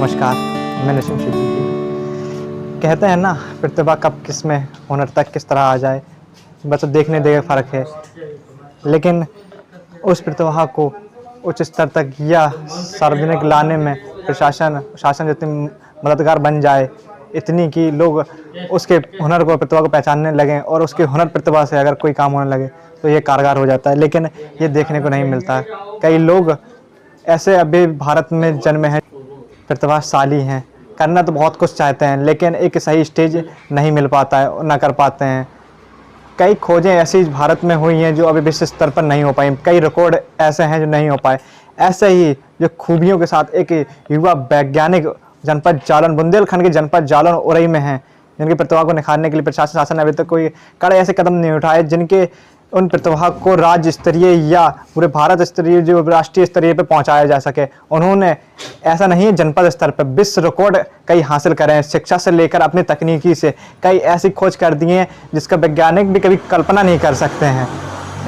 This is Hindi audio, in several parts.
नमस्कार, मैं निशिम सिद्दीकी। कहते हैं ना, प्रतिभा कब किस में, हुनर तक किस तरह आ जाए, बस देखने देखे फ़र्क है। लेकिन उस प्रतिभा को उच्च स्तर तक या सार्वजनिक लाने में शासन जितनी मददगार बन जाए, इतनी कि लोग उसके हुनर को, प्रतिभा को पहचानने लगें और उसके हुनर प्रतिभा से अगर कोई काम होने लगे तो ये कारगर हो जाता है। लेकिन ये देखने को नहीं मिलता। कई लोग ऐसे अभी भारत में जन्मे हैं, प्रतिभाशाली हैं, करना तो बहुत कुछ चाहते हैं, लेकिन एक सही स्टेज नहीं मिल पाता है, ना कर पाते हैं। कई खोजें ऐसी भारत में हुई हैं जो अभी विश्व स्तर पर नहीं हो पाई। कई रिकॉर्ड ऐसे हैं जो नहीं हो पाए। ऐसे ही जो खूबियों के साथ एक युवा वैज्ञानिक जनपद जालौन, बुंदेलखंड के जनपद जालौन उरई में हैं, जिनकी प्रतिभा को निखारने के लिए प्रशासन शासन ने अभी तक कोई कड़े ऐसे कदम नहीं उठाए जिनके उन प्रतिभा को राज्य स्तरीय या पूरे भारत स्तरीय, जो राष्ट्रीय स्तरीय पे पहुंचाया जा सके। उन्होंने ऐसा नहीं है, जनपद स्तर पर विश्व रिकॉर्ड कई हासिल करे हैं। शिक्षा से लेकर अपनी तकनीकी से कई ऐसी खोज कर दी हैं जिसका वैज्ञानिक भी कभी कल्पना नहीं कर सकते हैं।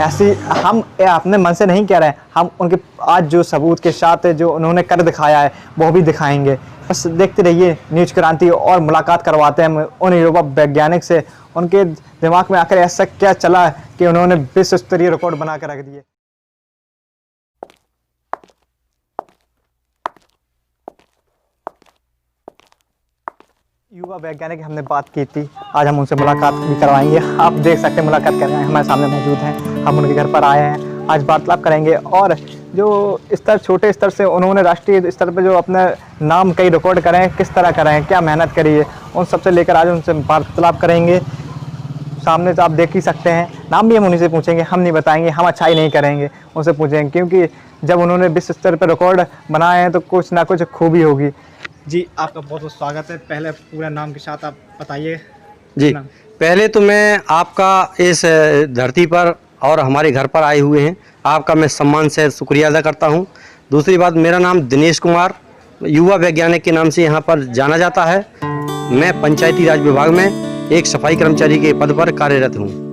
ऐसी हम अपने मन से नहीं कह रहे हैं, हम उनके आज जो सबूत के साथ जो उन्होंने कर दिखाया है वो भी दिखाएंगे। बस देखते रहिए न्यूज क्रांति और मुलाकात करवाते हैं उन युवा वैज्ञानिक से। उनके दिमाग में आखिर ऐसा क्या चला कि उन्होंने विश्व स्तरीय रिकॉर्ड बना कर रख दिए। युवा वैज्ञानिक हमने बात की थी, आज हम उनसे मुलाकात भी करवाएंगे। आप देख सकते हैं मुलाकात कर रहे हैं, हमारे सामने मौजूद हैं। हम उनके घर पर आए हैं, आज वार्तालाप करेंगे और जो स्तर, छोटे स्तर से उन्होंने राष्ट्रीय स्तर पर जो अपने नाम कई रिकॉर्ड करें हैं, किस तरह करें हैं, क्या मेहनत करी है, उन सबसे लेकर आज उनसे वार्तालाप करेंगे। सामने तो आप देख ही सकते हैं, नाम भी हम उन्हीं से पूछेंगे, हम नहीं बताएंगे, हम अच्छाई नहीं करेंगे, उनसे पूछेंगे, क्योंकि जब उन्होंने विश्व स्तर पर रिकॉर्ड बनाए हैं तो कुछ ना कुछ खूबी होगी। जी, आपका बहुत बहुत स्वागत है। पहले पूरा नाम के साथ आप बताइए। जी, पहले तो मैं आपका इस धरती पर और हमारे घर पर आए हुए हैं, आपका मैं सम्मान से शुक्रिया अदा करता हूं। दूसरी बात, मेरा नाम दिनेश कुमार युवा वैज्ञानिक के नाम से यहां पर जाना जाता है। मैं पंचायती राज विभाग में एक सफाई कर्मचारी के पद पर कार्यरत हूं।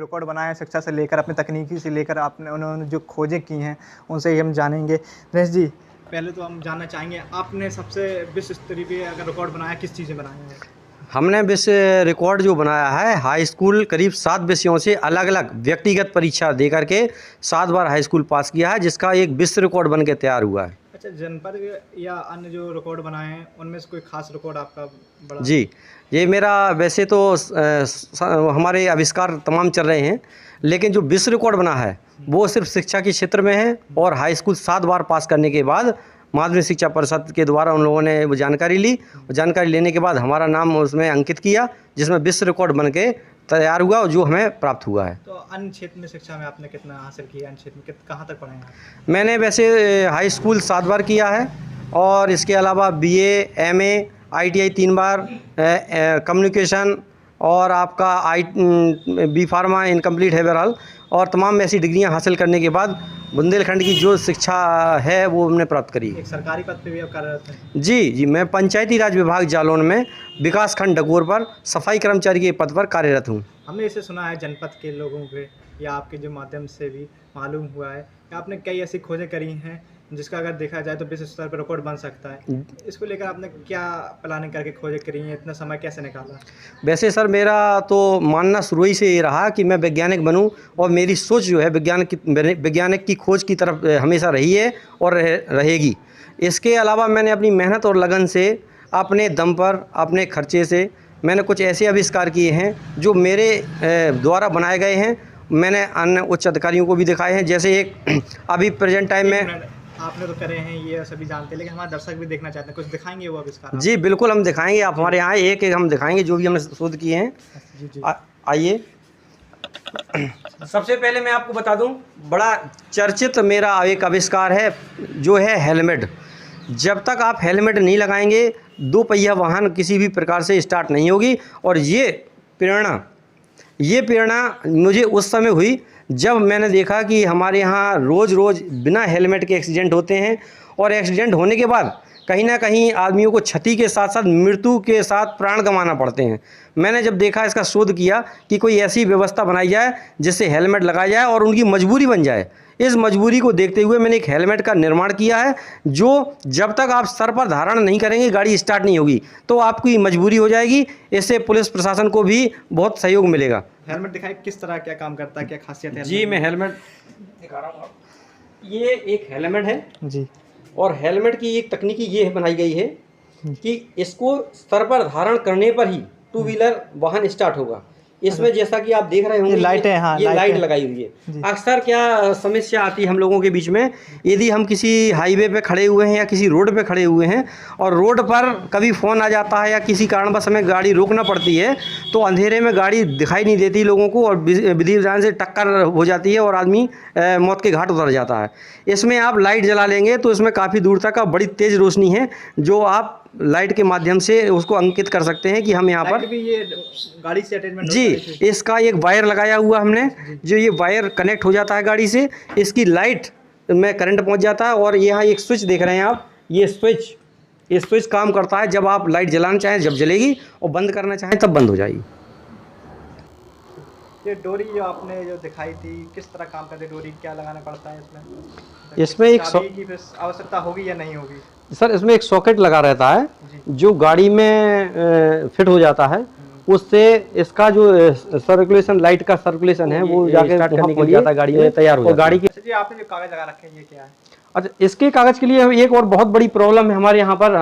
रिकॉर्ड बनाया, शिक्षा से लेकर अपनी तकनीकी से लेकर आपने उन्होंने जो खोजें की हैं उनसे ही हम जानेंगे। दिनेश जी, पहले तो हम जानना चाहेंगे, आपने सबसे विश्व स्तरीय पे अगर रिकॉर्ड बनाया, किस चीज़ में बनाया है? हमने विश्व रिकॉर्ड जो बनाया है, हाई स्कूल करीब 7 विषयों से अलग अलग व्यक्तिगत परीक्षा दे करके 7 बार हाई स्कूल पास किया है, जिसका एक विश्व रिकॉर्ड बन के तैयार हुआ है। अच्छा, जनपद या अन्य जो रिकॉर्ड बनाए हैं उनमें से कोई खास रिकॉर्ड आपका बड़ा? जी, ये मेरा वैसे तो हमारे आविष्कार तमाम चल रहे हैं, लेकिन जो विश्व रिकॉर्ड बना है वो सिर्फ शिक्षा के क्षेत्र में है। और हाई स्कूल 7 बार पास करने के बाद माध्यमिक शिक्षा परिषद के द्वारा उन लोगों ने वो जानकारी ली। जानकारी लेने के बाद हमारा नाम उसमें अंकित किया, जिसमें विश्व रिकॉर्ड बन के तैयार हुआ और जो हमें प्राप्त हुआ है। तो अन्य क्षेत्र में शिक्षा में आपने कितना हासिल किया? अन्य क्षेत्र में कहाँ तक पढ़े हैं? मैंने वैसे हाई स्कूल 7 बार किया है और इसके अलावा BA, MA, ITI 3 बार, कम्युनिकेशन और आपका B फार्मा इनकम्प्लीट है बहरहाल, और तमाम ऐसी डिग्रियां हासिल करने के बाद बुंदेलखंड की जो शिक्षा है वो हमने प्राप्त करी। एक सरकारी पद पे भी आप कार्यरत हैं? जी, मैं पंचायती राज विभाग जालौन में विकास खंड डगोर पर सफाई कर्मचारी के पद पर कार्यरत हूँ। हमने इसे सुना है जनपद के लोगों के या आपके जो माध्यम से भी मालूम हुआ है कि आपने कई ऐसी खोजें करी हैं जिसका अगर देखा जाए तो विश्व स्तर पर रिकॉर्ड बन सकता है। इसको लेकर आपने क्या प्लानिंग करके खोजें करी हैं, इतना समय कैसे निकाला? वैसे सर, मेरा तो मानना शुरू ही से ये रहा कि मैं वैज्ञानिक बनूं, और मेरी सोच जो है वैज्ञानिक की खोज की तरफ हमेशा रही है और रहेगी। इसके अलावा मैंने अपनी मेहनत और लगन से, अपने दम पर, अपने खर्चे से मैंने कुछ ऐसे आविष्कार किए हैं जो मेरे द्वारा बनाए गए हैं। मैंने अन्य उच्च अधिकारियों को भी दिखाए हैं। जैसे एक अभी प्रेजेंट टाइम में आपने तो करे हैं, ये सभी जानते हैं, लेकिन हमारे दर्शक भी देखना चाहते हैं, कुछ दिखाएंगे वो आविष्कार? जी बिल्कुल, हम दिखाएंगे। आप हमारे यहाँ एक एक हम दिखाएंगे जो भी हमने शोध किए हैं। जी। आइए, सबसे पहले मैं आपको बता दूं, बड़ा चर्चित मेरा एक आविष्कार है जो है हेलमेट। जब तक आप हेलमेट नहीं लगाएंगे 2 पहिया वाहन किसी भी प्रकार से स्टार्ट नहीं होगी। और ये प्रेरणा, ये प्रेरणा मुझे उस समय हुई जब मैंने देखा कि हमारे यहाँ रोज़ रोज़ बिना हेलमेट के एक्सीडेंट होते हैं, और एक्सीडेंट होने के बाद कहीं ना कहीं आदमियों को क्षति के साथ साथ मृत्यु के साथ प्राण गंवाना पड़ते हैं। मैंने जब देखा, इसका शोध किया कि कोई ऐसी व्यवस्था बनाई जाए जिससे हेलमेट लगाया जाए और उनकी मजबूरी बन जाए। इस मजबूरी को देखते हुए मैंने एक हेलमेट का निर्माण किया है, जो जब तक आप सर पर धारण नहीं करेंगे गाड़ी स्टार्ट नहीं होगी, तो आपकी मजबूरी हो जाएगी। इससे पुलिस प्रशासन को भी बहुत सहयोग मिलेगा। हेलमेट दिखाएं किस तरह क्या काम करता है, क्या खासियत है? जी, मैं हेलमेट दिखा रहा हूँ। ये एक हेलमेट है जी। और हेलमेट की एक तकनीकी ये बनाई गई है कि इसको सर पर धारण करने पर ही टू व्हीलर वाहन स्टार्ट होगा। इसमें जैसा कि आप देख रहे होंगे, ये लाइटें, हाँ, ये लाइट लाइटें लगाई हुई है। अक्सर क्या समस्या आती है हम लोगों के बीच में, यदि हम किसी हाईवे पे खड़े हुए हैं या किसी रोड पे खड़े हुए हैं और रोड पर कभी फ़ोन आ जाता है या किसी कारणवश हमें गाड़ी रोकना पड़ती है, तो अंधेरे में गाड़ी दिखाई नहीं देती लोगों को और विधि विधान से टक्कर हो जाती है और आदमी मौत के घाट उतर जाता है। इसमें आप लाइट जला लेंगे तो इसमें काफ़ी दूर तक का बड़ी तेज़ रोशनी है, जो आप लाइट के माध्यम से उसको अंकित कर सकते हैं कि हम यहाँ पर भी ये गाड़ी से अटैचमेंट जी। इसका एक वायर लगाया हुआ हमने, जो ये वायर कनेक्ट हो जाता है गाड़ी से, इसकी लाइट में करंट पहुँच जाता है। और यहाँ एक स्विच देख रहे हैं आप, ये स्विच काम करता है। जब आप लाइट जलाना चाहें जब जलेगी और बंद करना चाहें तब बंद हो जाएगी। ये डोरी जो आपने जो दिखाई थी किस तरह काम करती है? डोरी क्या लगाना पड़ता है इसमें? इसमें एक चाबी की फिर आवश्यकता होगी या नहीं होगी? सर, इसमें एक सॉकेट लगा रहता है जो गाड़ी में फिट हो जाता है। उससे इसका जो सर्कुलेशन, लाइट का सर्कुलेशन है वो जाके स्टार्ट करने के लिए गाड़ी में तैयार हो जाता है। गाड़ी की जी, आपने जो कागज लगा रखे हैं ये क्या है? अच्छा, इसके कागज़ के लिए एक और बहुत बड़ी प्रॉब्लम है हमारे यहाँ पर,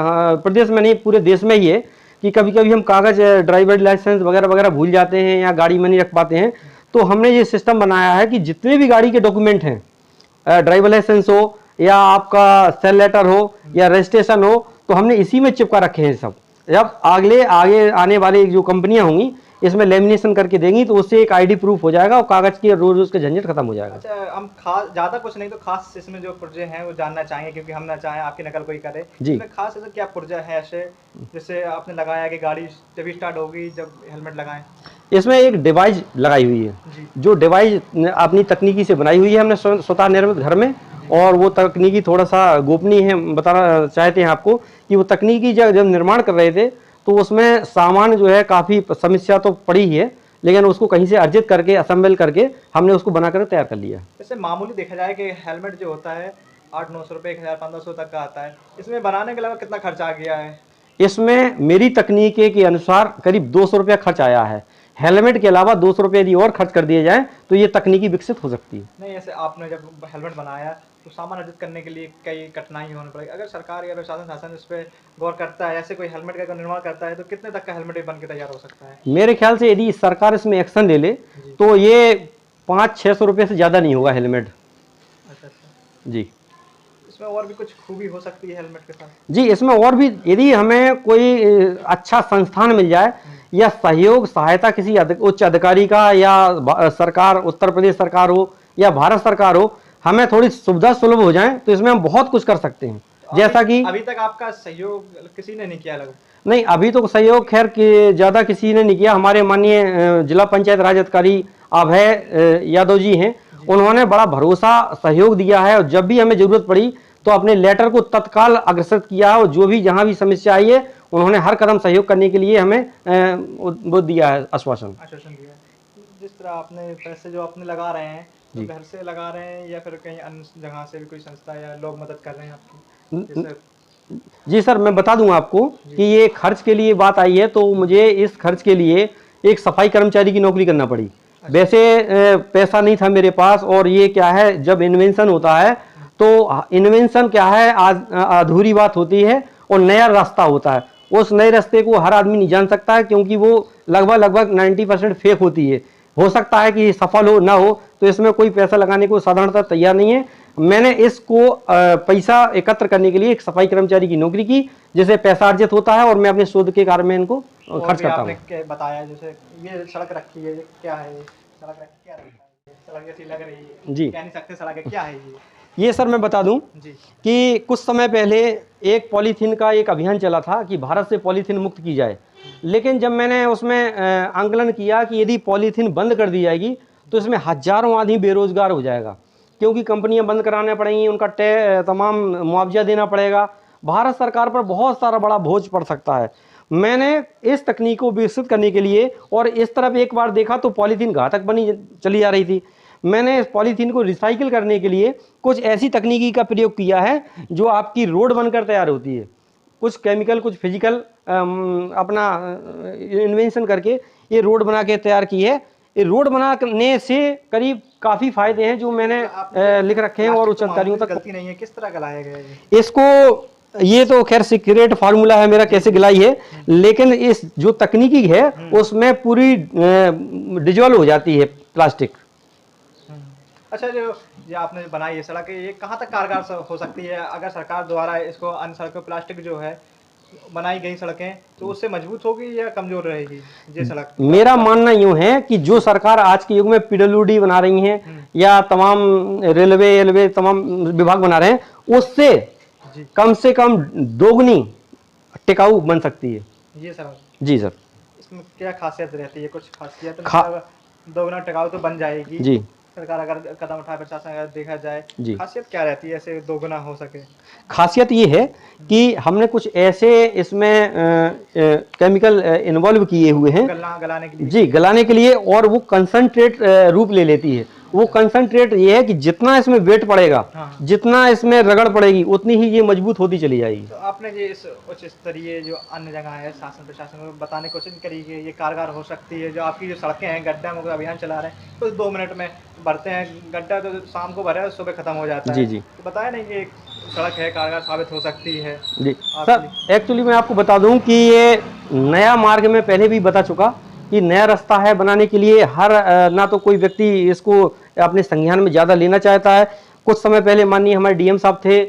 प्रदेश में नहीं पूरे देश में ही है, कि कभी कभी हम कागज़, ड्राइवर लाइसेंस वगैरह वगैरह भूल जाते हैं या गाड़ी में नहीं रख पाते हैं। तो हमने ये सिस्टम बनाया है कि जितने भी गाड़ी के डॉक्यूमेंट हैं, ड्राइवर लाइसेंस हो या आपका सेल लेटर हो या रजिस्ट्रेशन हो, तो हमने इसी में चिपका रखे हैं सब। जब आगे आने वाली जो कंपनियां होंगी इसमें लेमिनेशन करके देंगी तो उससे एक आईडी प्रूफ हो जाएगा और कागज़ की रोज रोज का झंझट खत्म हो जाएगा। अच्छा, हम खास ज़्यादा कुछ नहीं तो खास इसमें जो पुर्जे हैं वो जानना चाहेंगे, क्योंकि हम ना चाहें आपकी नकल कोई करे जी। इसमें खास ऐसा क्या पुर्जा है ऐसे जैसे आपने लगाया कि गाड़ी तभी स्टार्ट होगी जब हेलमेट लगाएं? इसमें एक डिवाइस लगाई हुई है, जो डिवाइस अपनी तकनीकी से बनाई हुई है हमने स्वतः निर्मित घर में, और वो तकनीकी थोड़ा सा गोपनीय है, बताना चाहते हैं आपको कि वो तकनीकी जब निर्माण कर रहे थे तो उसमें सामान जो है काफ़ी समस्या तो पड़ी ही है, लेकिन उसको कहीं से अर्जित करके असेंबल करके हमने उसको बनाकर तैयार कर लिया। जैसे मामूली देखा जाए कि हेलमेट जो होता है 800-900 रुपये, 1000-1500 तक का आता है, इसमें बनाने के अलावा कितना खर्चा आ गया है? इसमें मेरी तकनीक के अनुसार करीब 200 रुपया खर्च आया है। हेलमेट के अलावा 200 रुपये यदि और खर्च कर दिए जाए तो ये तकनीकी विकसित हो सकती है। नहीं, ऐसे आपने जब हेलमेट बनाया तो सामान अर्जित करने के लिए कई कठिनाई होने पड़ेगी। अगर सरकार या शासन इस पर गौर करता है, ऐसे कोई हेलमेट का निर्माण करता है, तो कितने तक का हेलमेट बन के तैयार हो सकता है? मेरे ख्याल से यदि सरकार इसमें एक्शन ले ले तो ये 500-600 रुपये से ज़्यादा नहीं होगा हेलमेट। अच्छा जी। इसमें और भी कुछ खूबी हो सकती है हेलमेट के साथ? जी, इसमें और भी यदि हमें कोई अच्छा संस्थान मिल जाए या सहयोग सहायता किसी उच्च अधिकारी का या सरकार, उत्तर प्रदेश सरकार हो या भारत सरकार हो, हमें थोड़ी सुविधा सुलभ हो जाए तो इसमें हम बहुत कुछ कर सकते हैं। तो जैसा कि अभी तक आपका सहयोग किसी ने नहीं किया? नहीं, अभी तो सहयोग खैर ज़्यादा किसी ने नहीं किया। हमारे माननीय जिला पंचायत राज अधिकारी अभय यादव जी हैं, उन्होंने बड़ा भरोसा सहयोग दिया है और जब भी हमें ज़रूरत पड़ी तो अपने लेटर को तत्काल अग्रसर किया है और जो भी जहाँ भी समस्या आई है उन्होंने हर कदम सहयोग करने के लिए हमें वो दिया है, आश्वासन दिया है। जिस तरह आपने पैसे जो आपने लगा रहे हैं तो घर से लगा रहे हैं या फिर कहीं अन्य जगह से भी कोई संस्था या लोग मदद कर रहे हैं आपकी? जी सर, मैं बता दूं आपको कि ये खर्च के लिए बात आई है तो मुझे इस खर्च के लिए एक सफाई कर्मचारी की नौकरी करना पड़ी। वैसे पैसा नहीं था मेरे पास, और ये क्या है, जब इन्वेंशन होता है तो इन्वेंशन क्या है, अधूरी बात होती है और नया रास्ता होता है। उस नए रास्ते को हर आदमी नहीं जान सकता है क्योंकि वो लगभग 90% फेक होती है। हो सकता है कि सफल हो ना हो, तो इसमें कोई पैसा लगाने को साधारणतः तैयार नहीं है। मैंने इसको पैसा एकत्र करने के लिए एक सफाई कर्मचारी की नौकरी की, जिससे पैसा अर्जित होता है और मैं अपने शोध के कार्य में इनको खर्च करता हूँ। आपने बताया जैसे ये सड़क रखी है, क्या है सड़क रखी, क्या सड़क जैसी लग रही है जी, कह नहीं सकते सड़क क्या है ये? ये सर मैं बता दूं जी कि कुछ समय पहले एक पॉलीथीन का एक अभियान चला था कि भारत से पॉलीथीन मुक्त की जाए, लेकिन जब मैंने उसमें आंकलन किया कि यदि पॉलीथीन बंद कर दी जाएगी तो इसमें हजारों आदमी बेरोजगार हो जाएगा, क्योंकि कंपनियां बंद कराने पड़ेंगी, उनका तमाम मुआवजा देना पड़ेगा, भारत सरकार पर बहुत सारा बड़ा बोझ पड़ सकता है। मैंने इस तकनीक को विकसित करने के लिए, और इस तरफ एक बार देखा तो पॉलीथीन घातक बनी चली जा रही थी, मैंने इस पॉलीथीन को रिसाइकिल करने के लिए कुछ ऐसी तकनीकी का प्रयोग किया है जो आपकी रोड बनकर तैयार होती है, कुछ केमिकल कुछ फिजिकल अपना इन्वेंशन करके ये रोड बना के तैयार की है। ये रोड बनाने से करीब काफ़ी फ़ायदे हैं जो मैंने लिख रखे हैं और उच्च अधिकारियों तक। गलती नहीं है, किस तरह गलाया गया है इसको, ये तो खैर सीक्रेट फार्मूला है मेरा कैसे गिलाई है, लेकिन इस जो तकनीकी है उसमें पूरी डिजॉल्व हो जाती है प्लास्टिक। अच्छा, जो आपने बनाई है सड़क, ये कहाँ तक कारगर हो सकती है अगर सरकार द्वारा इसको अन्य सड़कों प्लास्टिक जो है बनाई गई सड़कें तो उससे मजबूत होगी या कमजोर रहेगी ये सड़क? मेरा मानना यूं है कि जो सरकार आज के युग में पीडब्ल्यूडी बना रही हैं या तमाम रेलवे तमाम विभाग बना रहे हैं, उससे कम से कम दोगुनी टिकाऊ बन सकती है ये सड़क। जी सर। इसमें क्या खासियत रहती है? कुछ खासियत मतलब दोगुना टिकाऊ तो बन जाएगी जी, सरकार अगर कदम उठाए, प्रशासन अगर देखा जाए, जी। खासियत क्या रहती है ऐसे दोगुना हो सके? खासियत ये है कि हमने कुछ ऐसे इसमें केमिकल इन्वॉल्व किए हुए हैं गलाने के लिए। जी, गलाने के लिए, और वो कंसंट्रेट रूप ले लेती है। वो कंसंट्रेट ये है कि जितना इसमें वेट पड़ेगा, जितना इसमें रगड़ पड़ेगी, उतनी ही ये मजबूत होती चली जाएगी। तो आपने ये इस उच्च स्तरीय जो अन्य जगह है शासन प्रशासन को बताने की कोशिश करी कि ये कारगर हो सकती है? जो आपकी जो सड़कें हैं, गड्ढा मुक्त अभियान चला रहे हैं, तो 2 मिनट में भरते हैं गड्ढा, तो शाम को भरे सुबह खत्म हो जाता है। जी जी। तो बताया नहीं कि सड़क है कारगर साबित हो सकती है जी सर, एक्चुअली मैं आपको बता दूं कि ये नया मार्ग में पहले भी बता चुका कि नया रास्ता है बनाने के लिए, हर ना तो कोई व्यक्ति इसको अपने संज्ञान में ज़्यादा लेना चाहता है। कुछ समय पहले माननीय हमारे डीएम साहब थे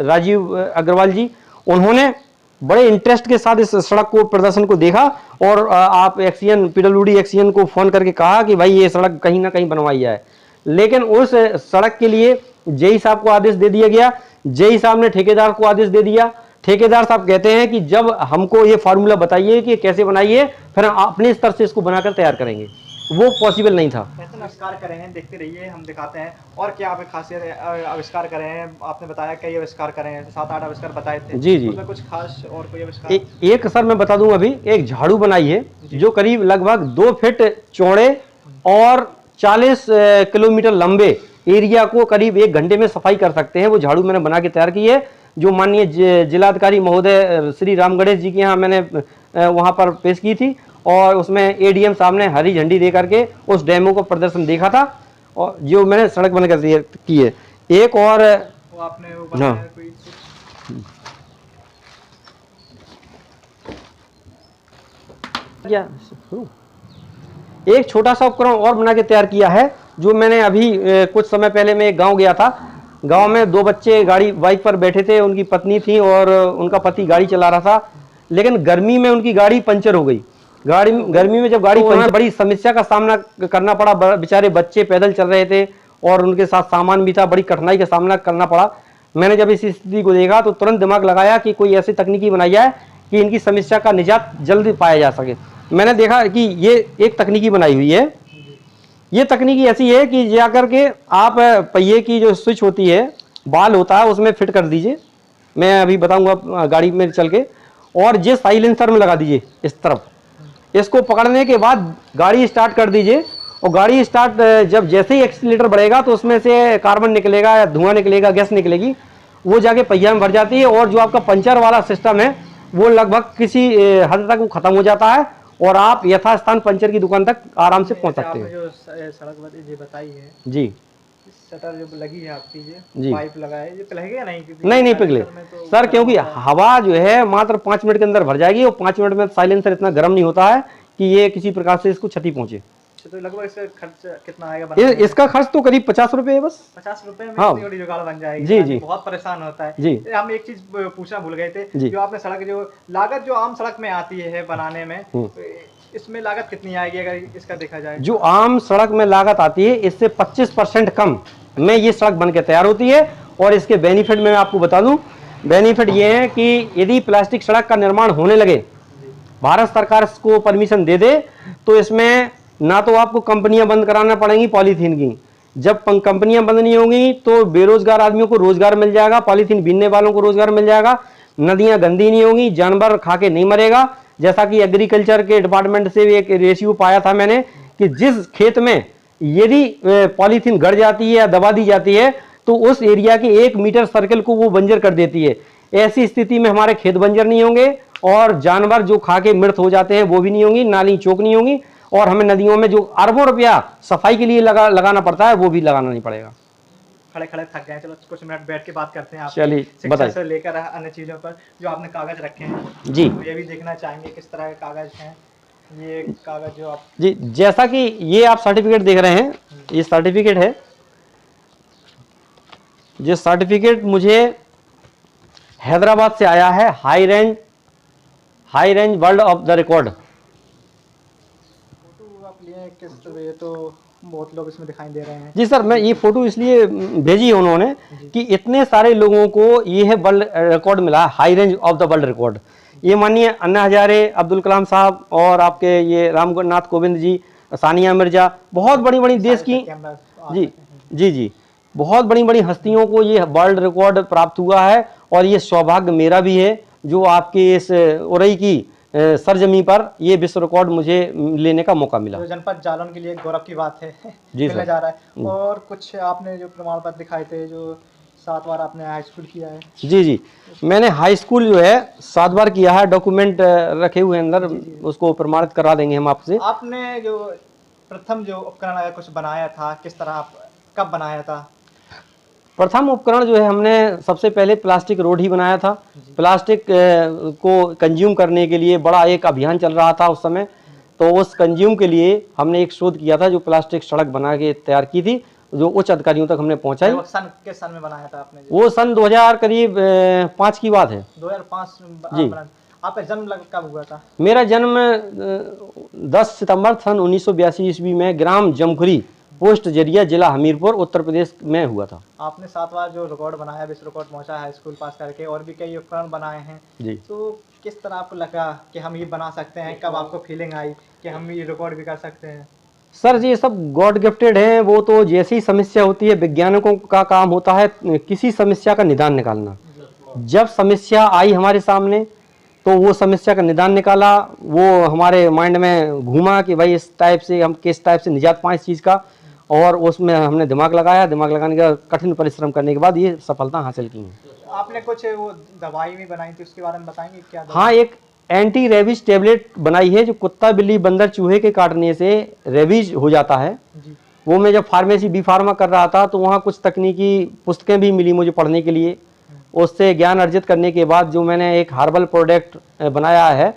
राजीव अग्रवाल जी, उन्होंने बड़े इंटरेस्ट के साथ इस सड़क को प्रदर्शन को देखा और आप एक्सीएन पीडब्ल्यूडी एक्सीएन को फ़ोन करके कहा कि भाई ये सड़क कहीं ना कहीं बनवाई जाए, लेकिन उस सड़क के लिए जेई साहब को आदेश दे दिया गया। जेई साहब ने ठेकेदार को आदेश दे दिया। ठेकेदार साहब कहते हैं कि जब हमको ये फार्मूला बताइए कि कैसे बनाइए, फिर हम अपने स्तर से इसको बनाकर तैयार करेंगे। वो पॉसिबल नहीं था। ऐसे आविष्कार करे हैं, देखते रहिए, हम दिखाते हैं और क्या आप खासियत आविष्कार करे हैं। आपने बताया कई आविष्कार करे हैं, 7-8 आविष्कार बताए थे। जी जी। उसमें कुछ खास और कोई आविष्कार? एक सर मैं बता दूं, अभी एक झाड़ू बनाई है जो करीब लगभग 2 फीट चौड़े और 40 किलोमीटर लंबे एरिया को करीब 1 घंटे में सफाई कर सकते हैं। वो झाड़ू मैंने बना के तैयार की है, जो माननीय जिलाधिकारी महोदय श्री राम गणेश जी के यहाँ मैंने वहाँ पर पेश की थी, और उसमें एडीएम साहब ने हरी झंडी दे करके उस डेमो को प्रदर्शन देखा था, और जो मैंने सड़क बनकर की है। एक और वो आपने वो बनाया कोई? एक छोटा सा उपकरण और बना के तैयार किया है, जो मैंने अभी कुछ समय पहले मैं एक गांव गया था। गांव में 2 बच्चे गाड़ी बाइक पर बैठे थे, उनकी पत्नी थी और उनका पति गाड़ी चला रहा था, लेकिन गर्मी में उनकी गाड़ी पंचर हो गई। गर्मी में जब गाड़ी पंचर, बड़ी समस्या का सामना करना पड़ा। बेचारे बच्चे पैदल चल रहे थे और उनके साथ सामान भी था, बड़ी कठिनाई का सामना करना पड़ा। मैंने जब इस स्थिति को देखा तो तुरंत दिमाग लगाया कि कोई ऐसी तकनीकी बनाई जाए कि इनकी समस्या का निजात जल्दी पाया जा सके। मैंने देखा कि ये एक तकनीकी बनाई हुई है। ये तकनीकी ऐसी है कि जाकर के आप पहिए की जो स्विच होती है, बाल होता है, उसमें फिट कर दीजिए। मैं अभी बताऊंगा गाड़ी में चल के, और ये साइलेंसर में लगा दीजिए इस तरफ। इसको पकड़ने के बाद गाड़ी स्टार्ट कर दीजिए, और गाड़ी स्टार्ट जब जैसे ही एक्सीलरेटर बढ़ेगा तो उसमें से कार्बन निकलेगा या धुआं निकलेगा, गैस निकलेगी, वो जाके पहिया में भर जाती है, और जो आपका पंचर वाला सिस्टम है वो लगभग किसी हद तक वो खत्म हो जाता है, और आप यथास्थान पंचर की दुकान तक आराम से पहुंच सकते हैं। जो सड़क ये बताई है जी, शटर जो लगी है आपकी, जी, पाइप लगा है, ये पिघलेगा नहीं? नहीं पिघले सर, क्योंकि हवा जो है मात्र 5 मिनट के अंदर भर जाएगी, और 5 मिनट में साइलेंसर इतना गर्म नहीं होता है कि ये किसी प्रकार से इसको क्षति पहुंचे। तो लगभग इसका खर्च कितना आएगा? इसका खर्च तो करीब 50 रुपए है बस। 50 रुपए में हाँ, इतनी बड़ी जुगाड़ बन जाएगी? जी जी। बहुत परेशान होता है जी। हम एक चीज पूछना भूल गए थे, जो आपने सड़क जो लागत जो आम सड़क में आती है बनाने में, इसमें लागत कितनी आएगी अगर इसका देखा जाए? जो आम सड़क में लागत आती है इससे 25% कम में ये सड़क बन के तैयार होती है। और इसके बेनिफिट में मैं आपको बता दूं, बेनिफिट ये है कि यदि प्लास्टिक सड़क का निर्माण होने लगे, भारत सरकार इसको परमिशन दे दे, तो इसमें ना तो आपको कंपनियां बंद कराना पड़ेंगी पॉलीथीन की। जब कंपनियां बंद नहीं होंगी तो बेरोजगार आदमियों को रोजगार मिल जाएगा, पॉलीथीन बीनने वालों को रोजगार मिल जाएगा, नदियां गंदी नहीं होंगी, जानवर खा के नहीं मरेगा। जैसा कि एग्रीकल्चर के डिपार्टमेंट से भी एक रेशियो पाया था मैंने कि जिस खेत में यदि पॉलीथीन गड़ जाती है या दबा दी जाती है तो उस एरिया के 1 मीटर सर्कल को वो बंजर कर देती है। ऐसी स्थिति में हमारे खेत बंजर नहीं होंगे और जानवर जो खा के मृत हो जाते हैं वो भी नहीं होंगी, नाली चौक नहीं होंगी, और हमें नदियों में जो अरबों रुपया सफाई के लिए लगाना पड़ता है वो भी लगाना नहीं पड़ेगा। खड़े खड़े थक गए, चलो कुछ मिनट बैठ के बात करते हैं। चलिए, शिक्षा बताइए। से लेकर अन्य चीजों पर जो आपने कागज रखे हैं जी तो ये भी देखना चाहेंगे किस तरह के कागज हैं। ये कागज जो आप जी, जैसा कि ये आप सर्टिफिकेट देख रहे हैं, ये सर्टिफिकेट है। ये सर्टिफिकेट मुझे हैदराबाद से आया है, high range world of the record. Photo आप लिए किस तरह, ये तो बहुत लोग इसमें दिखाई दे रहे हैं। जी सर, मैं ये फोटो इसलिए भेजी है उन्होंने कि इतने सारे लोगों को ये है वर्ल्ड रिकॉर्ड मिला है, high range of the world record. ये माननीय अन्ना हजारे, अब्दुल कलाम साहब और आपके ये रामनाथ कोविंद जी, सानिया मिर्जा, बहुत बड़ी बड़ी देश की जी बहुत बड़ी बड़ी हस्तियों को ये वर्ल्ड रिकॉर्ड प्राप्त हुआ है। और ये सौभाग्य मेरा भी है जो आपके इस उरई की सरजमी पर ये विश्व रिकॉर्ड मुझे लेने का मौका मिला। जो जनपद जालौन के लिए गौरव की बात है जी मिलने सर। जा रहा है। और कुछ आपने जो प्रमाण पत्र दिखाए थे, जो 7 बार आपने हाई स्कूल किया है। जी, मैंने हाई स्कूल जो है 7 बार किया है, डॉक्यूमेंट रखे हुए अंदर, उसको प्रमाणित करा देंगे हम आपसे। आपने जो प्रथम जो उपकरण अगर कुछ बनाया था, किस तरह आप कब बनाया था? प्रथम उपकरण जो है हमने सबसे पहले प्लास्टिक रोड ही बनाया था। प्लास्टिक को कंज्यूम करने के लिए बड़ा एक अभियान चल रहा था उस समय, तो उस कंज्यूम के लिए हमने एक शोध किया था जो प्लास्टिक सड़क बना के तैयार की थी, जो उच्च अधिकारियों तक हमने पहुंचाई। वो सन के सन में बनाया था आपने? वो सन 2000 करीब 5 की बात है। 2005 जी। आपका जन्म कब हुआ था? मेरा जन्म 10 सितंबर सन 1982 ईस्वी में ग्राम जमखुरी, पोस्ट जरिया, जिला हमीरपुर, उत्तर प्रदेश में हुआ था। आपने 7 बार जो रिकॉर्ड बनाया, विश्व रिकॉर्ड पहुंचा है स्कूल पास करके, और भी कई उपकरण बनाए हैं जी। तो किस तरह आपको लगा कि हम ये बना सकते हैं? कब आपको फीलिंग आई कि हम ये रिकॉर्ड भी कर सकते हैं? सर जी, ये सब गॉड गिफ्टेड हैं। वो तो जैसी समस्या होती है, वैज्ञानिकों का काम होता है किसी समस्या का निदान निकालना। जब समस्या आई हमारे सामने तो वो समस्या का निदान निकाला, वो हमारे माइंड में घूमा कि भाई इस टाइप से हम किस टाइप से निजात पाएं इस चीज़ का, और उसमें हमने दिमाग लगाया। दिमाग लगाने का कठिन परिश्रम करने के बाद ये सफलता हासिल की है। आपने कुछ वो दवाई भी बनाई थी, उसके बारे में बताएंगे क्या? हाँ, एक एंटी रेबीज टेबलेट बनाई है जो कुत्ता, बिल्ली, बंदर, चूहे के काटने से रेबीज हो जाता है। जी। वो मैं जब फार्मेसी बी फार्मा कर रहा था तो वहाँ कुछ तकनीकी पुस्तकें भी मिली मुझे पढ़ने के लिए। उससे ज्ञान अर्जित करने के बाद जो मैंने एक हर्बल प्रोडक्ट बनाया है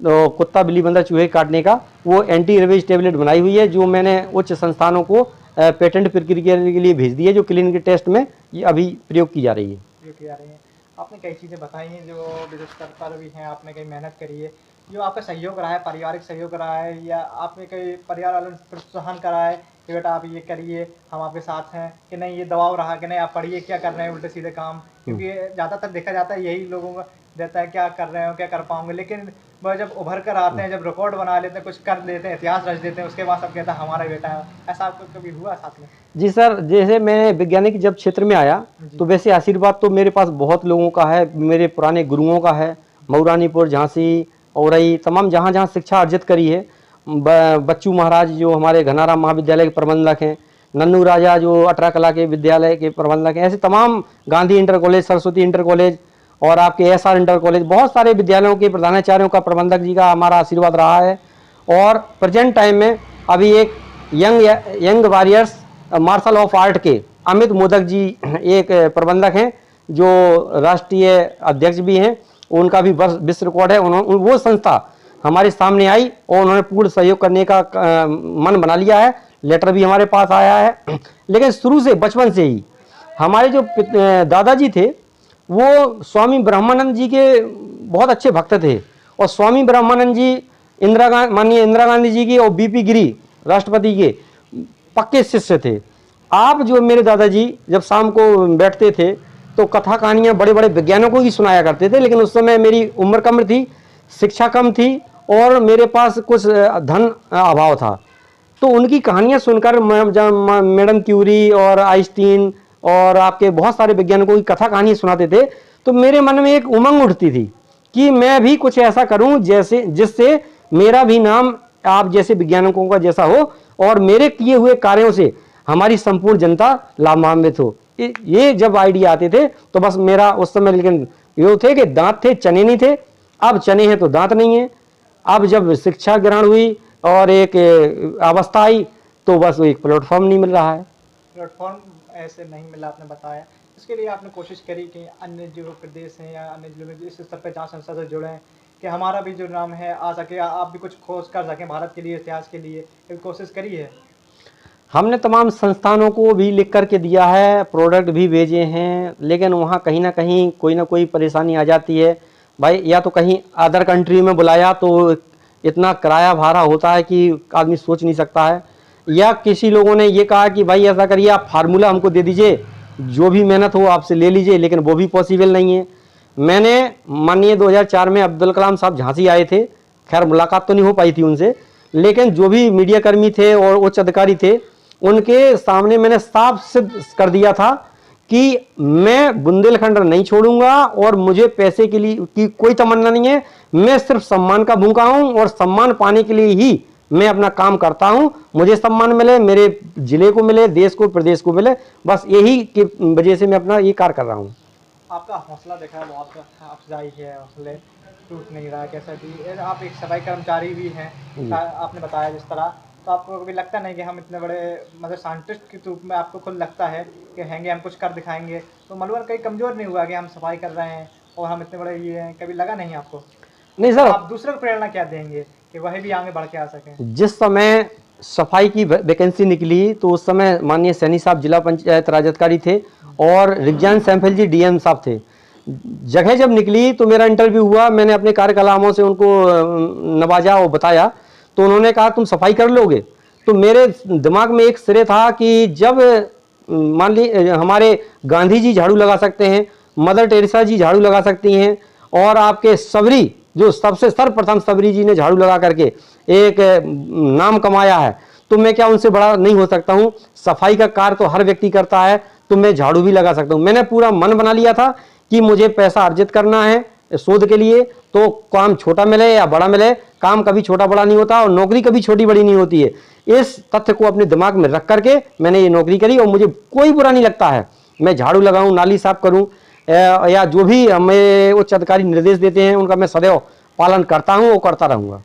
तो कुत्ता, बिल्ली, बंदर, चूहे काटने का, वो एंटी रेबीज टेबलेट बनाई हुई है जो मैंने उच्च संस्थानों को पेटेंट प्रक्रिया के लिए भेज दी है, जो क्लिनिकल टेस्ट में ये अभी प्रयोग की जा रही है। आपने कई चीज़ें बताई हैं जो विदेश स्तर पर भी हैं, आपने कई मेहनत करी है, जो आपका सहयोग रहा है, पारिवारिक सहयोग रहा है, या आपने कई परिवार वालों ने प्रोत्साहन करा है कि बेटा आप ये करिए, हम आपके साथ हैं, कि नहीं ये दबाव रहा कि नहीं आप पढ़िए, क्या कर रहे हैं उल्टे सीधे काम? क्योंकि ज़्यादातर देखा जाता है यही लोगों का रहता है, क्या कर रहे हो, क्या कर पाओगे। लेकिन वह जब उभर कर आते हैं, जब रिकॉर्ड बना लेते हैं, कुछ कर लेते हैं, इतिहास रच देते हैं, उसके बाद सब कहता है हमारा बेटा है। ऐसा आपको कभी हुआ साथ में? जी सर, जैसे मैं वैज्ञानिक जब क्षेत्र में आया तो वैसे आशीर्वाद तो मेरे पास बहुत लोगों का है, मेरे पुराने गुरुओं का है, मऊरानीपुर, झांसी, औरई, तमाम जहाँ जहाँ शिक्षा अर्जित करी है। बच्चू महाराज जो हमारे घनाराम महाविद्यालय के प्रबंधक हैं, नन्नू राजा जो अटरा कला के विद्यालय के प्रबंधक हैं, ऐसे तमाम, Gandhi inter college, Saraswati inter college और आपके एसआर इंटर कॉलेज, बहुत सारे विद्यालयों के प्रधानाचार्यों का, प्रबंधक जी का हमारा आशीर्वाद रहा है। और प्रेजेंट टाइम में अभी एक young warriors marshal of art के अमित मोदक जी एक प्रबंधक हैं जो राष्ट्रीय अध्यक्ष भी हैं, उनका भी विश्व रिकॉर्ड है। वो संस्था हमारे सामने आई और उन्होंने पूर्ण सहयोग करने का मन बना लिया है। लेटर भी हमारे पास आया है। लेकिन शुरू से, बचपन से ही हमारे जो दादाजी थे वो स्वामी ब्रह्मानंद जी के बहुत अच्छे भक्त थे, और स्वामी ब्रह्मानंद जी माननीय इंदिरा गांधी जी की और बीपी गिरी राष्ट्रपति के पक्के शिष्य थे। आप जो मेरे दादाजी जब शाम को बैठते थे तो कथा कहानियाँ बड़े बड़े वैज्ञानिकों की सुनाया करते थे, लेकिन उस समय मेरी उम्र कम थी, शिक्षा कम थी और मेरे पास कुछ धन अभाव था। तो उनकी कहानियाँ सुनकर जब मैडम क्यूरी और आइंस्टीन और आपके बहुत सारे वैज्ञानिकों की कथा कहानी सुनाते थे तो मेरे मन में एक उमंग उठती थी कि मैं भी कुछ ऐसा करूं जैसे जिससे मेरा भी नाम आप जैसे वैज्ञानिकों का जैसा हो और मेरे किए हुए कार्यों से हमारी संपूर्ण जनता लाभान्वित हो। ये जब आइडिया आते थे तो बस मेरा उस समय, लेकिन ये थे कि दांत थे चने नहीं थे, अब चने हैं तो दांत नहीं है। अब जब शिक्षा ग्रहण हुई और एक अवस्था आई तो बस एक प्लेटफॉर्म नहीं मिल रहा है। प्लेटफॉर्म ऐसे नहीं मिला, आपने बताया। इसके लिए आपने कोशिश करी कि अन्य जो प्रदेश हैं या अन्य जिलों में इस स्तर पर जहाँ संस्था से जुड़े हैं कि हमारा भी जो नाम है आ सके, आप भी कुछ खोज कर सकें भारत के लिए, इतिहास के लिए, कभी कोशिश करी है? हमने तमाम संस्थानों को भी लिख करके दिया है, प्रोडक्ट भी भेजे हैं, लेकिन वहाँ कहीं ना कोई परेशानी आ जाती है भाई। या तो कहीं अदर कंट्री में बुलाया तो इतना किराया भाड़ा होता है कि आदमी सोच नहीं सकता है, या किसी लोगों ने ये कहा कि भाई ऐसा करिए आप फार्मूला हमको दे दीजिए, जो भी मेहनत हो आपसे ले लीजिए, लेकिन वो भी पॉसिबल नहीं है। मैंने माननीय 2004 में अब्दुल कलाम साहब झांसी आए थे, खैर मुलाकात तो नहीं हो पाई थी उनसे, लेकिन जो भी मीडिया कर्मी थे और उच्च अधिकारी थे उनके सामने मैंने साफ सिद्ध कर दिया था कि मैं बुंदेलखंड नहीं छोड़ूंगा और मुझे पैसे के लिए की कोई तमन्ना नहीं है, मैं सिर्फ सम्मान का भूखा हूं और सम्मान पाने के लिए ही मैं अपना काम करता हूं। मुझे सम्मान मिले, मेरे जिले को मिले, देश को प्रदेश को मिले, बस यही की वजह से मैं अपना ये कार्य कर रहा हूं। आपका हौसला देखा है, बहुत अफजाई है, हौसले टूट नहीं रहा, कैसा भी। आप एक सफाई कर्मचारी भी हैं, आपने बताया जिस तरह, तो आपको कभी लगता नहीं कि हम इतने बड़े मतलब साइंटिस्ट के रूप में आपको खुद लगता है कि हैंगे हम कुछ कर दिखाएंगे, तो मनोबल कहीं कमज़ोर नहीं हुआ कि हम सफाई कर रहे हैं और हम इतने बड़े ये हैं, कभी लगा नहीं आपको? नहीं सर, आप दूसरे को प्रेरणा क्या देंगे कि वही भी आगे बढ़ के आ सकें? जिस समय सफाई की वैकेंसी निकली तो उस समय माननीय सैनी साहब जिला पंचायत राज अधिकारी थे और रिग्जान सैम्फल जी डीएम साहब थे। जगह जब निकली तो मेरा इंटरव्यू हुआ, मैंने अपने कार्यकलापों से उनको नवाजा और बताया, तो उन्होंने कहा तुम सफाई कर लोगे। तो मेरे दिमाग में एक सिरे था कि जब मान ली हमारे गांधी जी झाड़ू लगा सकते हैं, मदर टेरेसा जी झाड़ू लगा सकती हैं और आपके सबरी जो सबसे सर्वप्रथम सबरी जी ने झाड़ू लगा करके एक नाम कमाया है, तो मैं क्या उनसे बड़ा नहीं हो सकता हूं। सफाई का कार्य तो हर व्यक्ति करता है, तो मैं झाड़ू भी लगा सकता हूं। मैंने पूरा मन बना लिया था कि मुझे पैसा अर्जित करना है शोध के लिए, तो काम छोटा मिले या बड़ा मिले, काम कभी छोटा बड़ा नहीं होता और नौकरी कभी छोटी बड़ी नहीं होती है। इस तथ्य को अपने दिमाग में रख करके मैंने ये नौकरी करी और मुझे कोई बुरा नहीं लगता है। मैं झाड़ू लगाऊं, नाली साफ करूं या जो भी हमें उच्च अधिकारी निर्देश देते हैं उनका मैं सदैव पालन करता हूं और करता रहूंगा।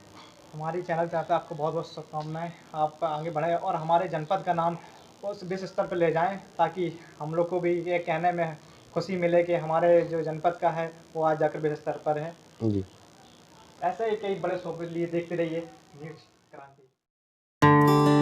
हमारी चैनल चाहता है आपको बहुत बहुत शुभकामनाएं, आप आगे बढ़े और हमारे जनपद का नाम उस विश्व स्तर पर ले जाएं, ताकि हम लोग को भी ये कहने में खुशी मिले कि हमारे जो जनपद का है वो आज जाकर विश्व स्तर पर है जी। ऐसे ही कई बड़े शो के लिए देखते रहिए न्यूज़ क्रांति।